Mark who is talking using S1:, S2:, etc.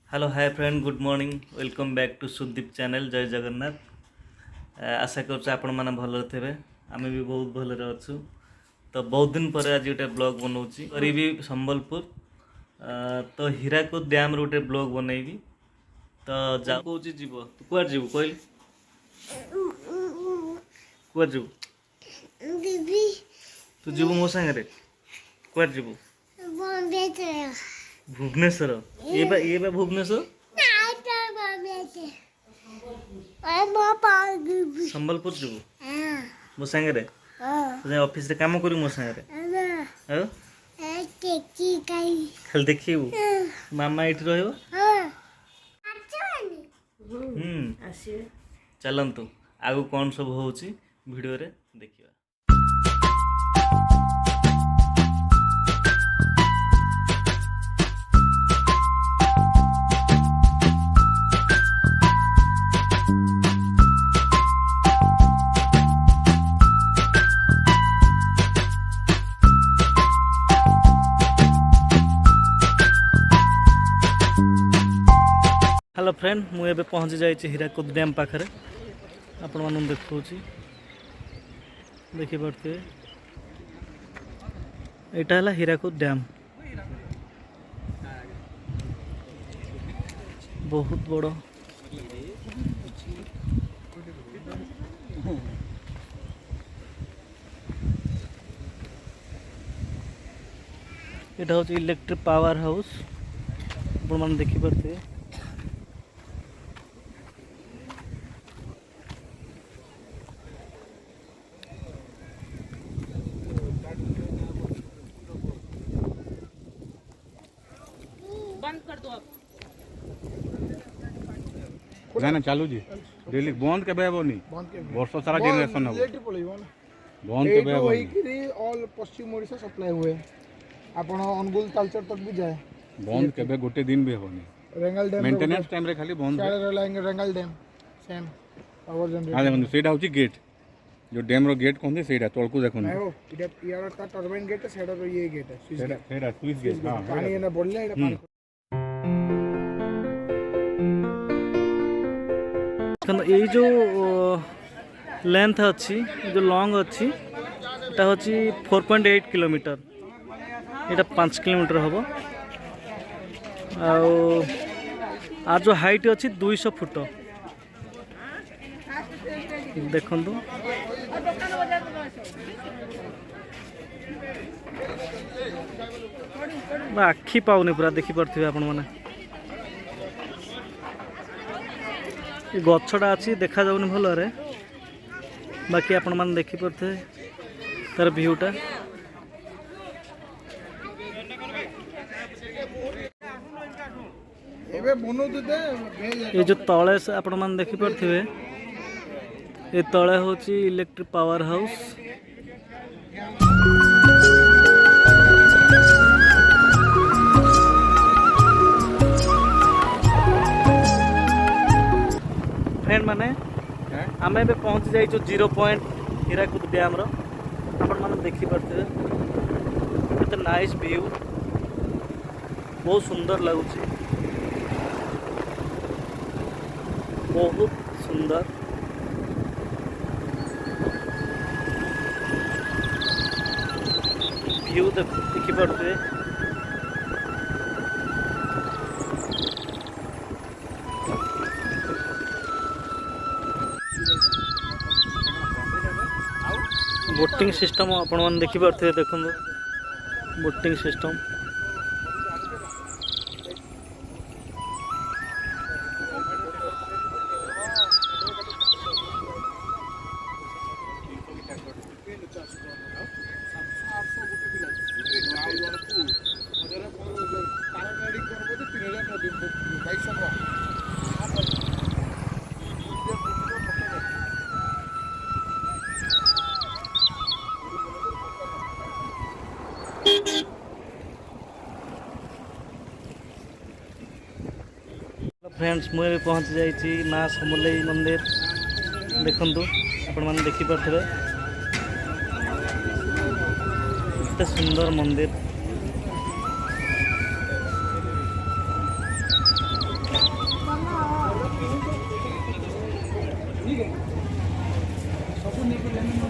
S1: Hello hi friend good morning welcome back to Sudeep channel जय जगन्नाथ। आशा कर आपण मैंने भल थे आम भी बहुत भलरे अच्छु। तो बहुत दिन पर आज गोटे ब्लॉग बनाऊँगी करी संबलपुर तो हीराकुद डैम गोटे ब्लॉग बनैबी। तो जा कौच जीव तू कुआर जीव कहल कुआर जीव तू जीव मो सागर कुआर जीव भुवनेश्वर ये बा भुवनेश्वर संबलपुर जीव मो सागर तो ऑफिस रे काम करू मो सागर खाली देखिबू मामा एठी रहइबो चलंतु आगु कौन सब होउची वीडियो रे देखिबा। हेलो फ्रेंड मुझे पहुँची जाइए हीराकुद डैम पाखे आपण मान देखा देखिपे यहाँ है हीराकुद डैम बहुत बड़ यहाँ हूँ इलेक्ट्रिक पावर हाउस आपण मान देखिपे
S2: बंद कर दो अब
S3: ना चालू जी डेली बंद के बेबनी वर्ष सारा जनरेशन हो बंद के बेबनी
S4: ऑल पश्चिम ओडिशा सप्लाई हुए आपण अनुगुल तालचर तक भी जाए
S3: बंद के बे गोटे दिन भी होनी
S4: रेंगल डैम
S3: मेंटेनेंस टाइम रे खाली बंद
S4: रेंगल डैम सेम पावर
S3: हां
S4: जनरेटर
S3: देखो सेटा होची गेट जो डैम रो गेट कोन सेटा तळकू देखो
S4: नहीं हो इडा यार ता टरबाइन गेट सेडा रो ये गेट है स्विच गेट
S3: सेटा स्विच गेट हां
S4: पानी एना बोलले एडा पानी
S1: ये जो लेंथ अच्छी जो लॉन्ग अच्छी এটা হচ্ছে 4.8 কিলোমিটার এটা 5 কিলোমিটার হবো আর जो हाइट अच्छी 200 फुट देखु आखि पाऊनी पूरा देखिपे आपण मैंने गछटा अच्छी देखा जाऊनी भल बाकी आपण मैंने देखिपे तार व्यूटा ये जो तले से आपण मैंने देखिपे ये तले हूँ इलेक्ट्रिक पावर हाउस फ्रेंड माने आम ए पहुँची जाइए 0 पॉइंट हीराकुद डैम आपण मैंने देखिपे केते नाइस व्यू बहुत सुंदर लगुच बहुत सुंदर व्यू देखिपे बोटिंग सिस्टम आपण मैंने देखिपे देखो बोटिंग सिस्टम फ्रेंड्स मुझे पहुँच जाइए माँ समलेई मंदिर देखु आपण मैंने देखिपे एत सुंदर मंदिर
S4: ठीक है सब नहीं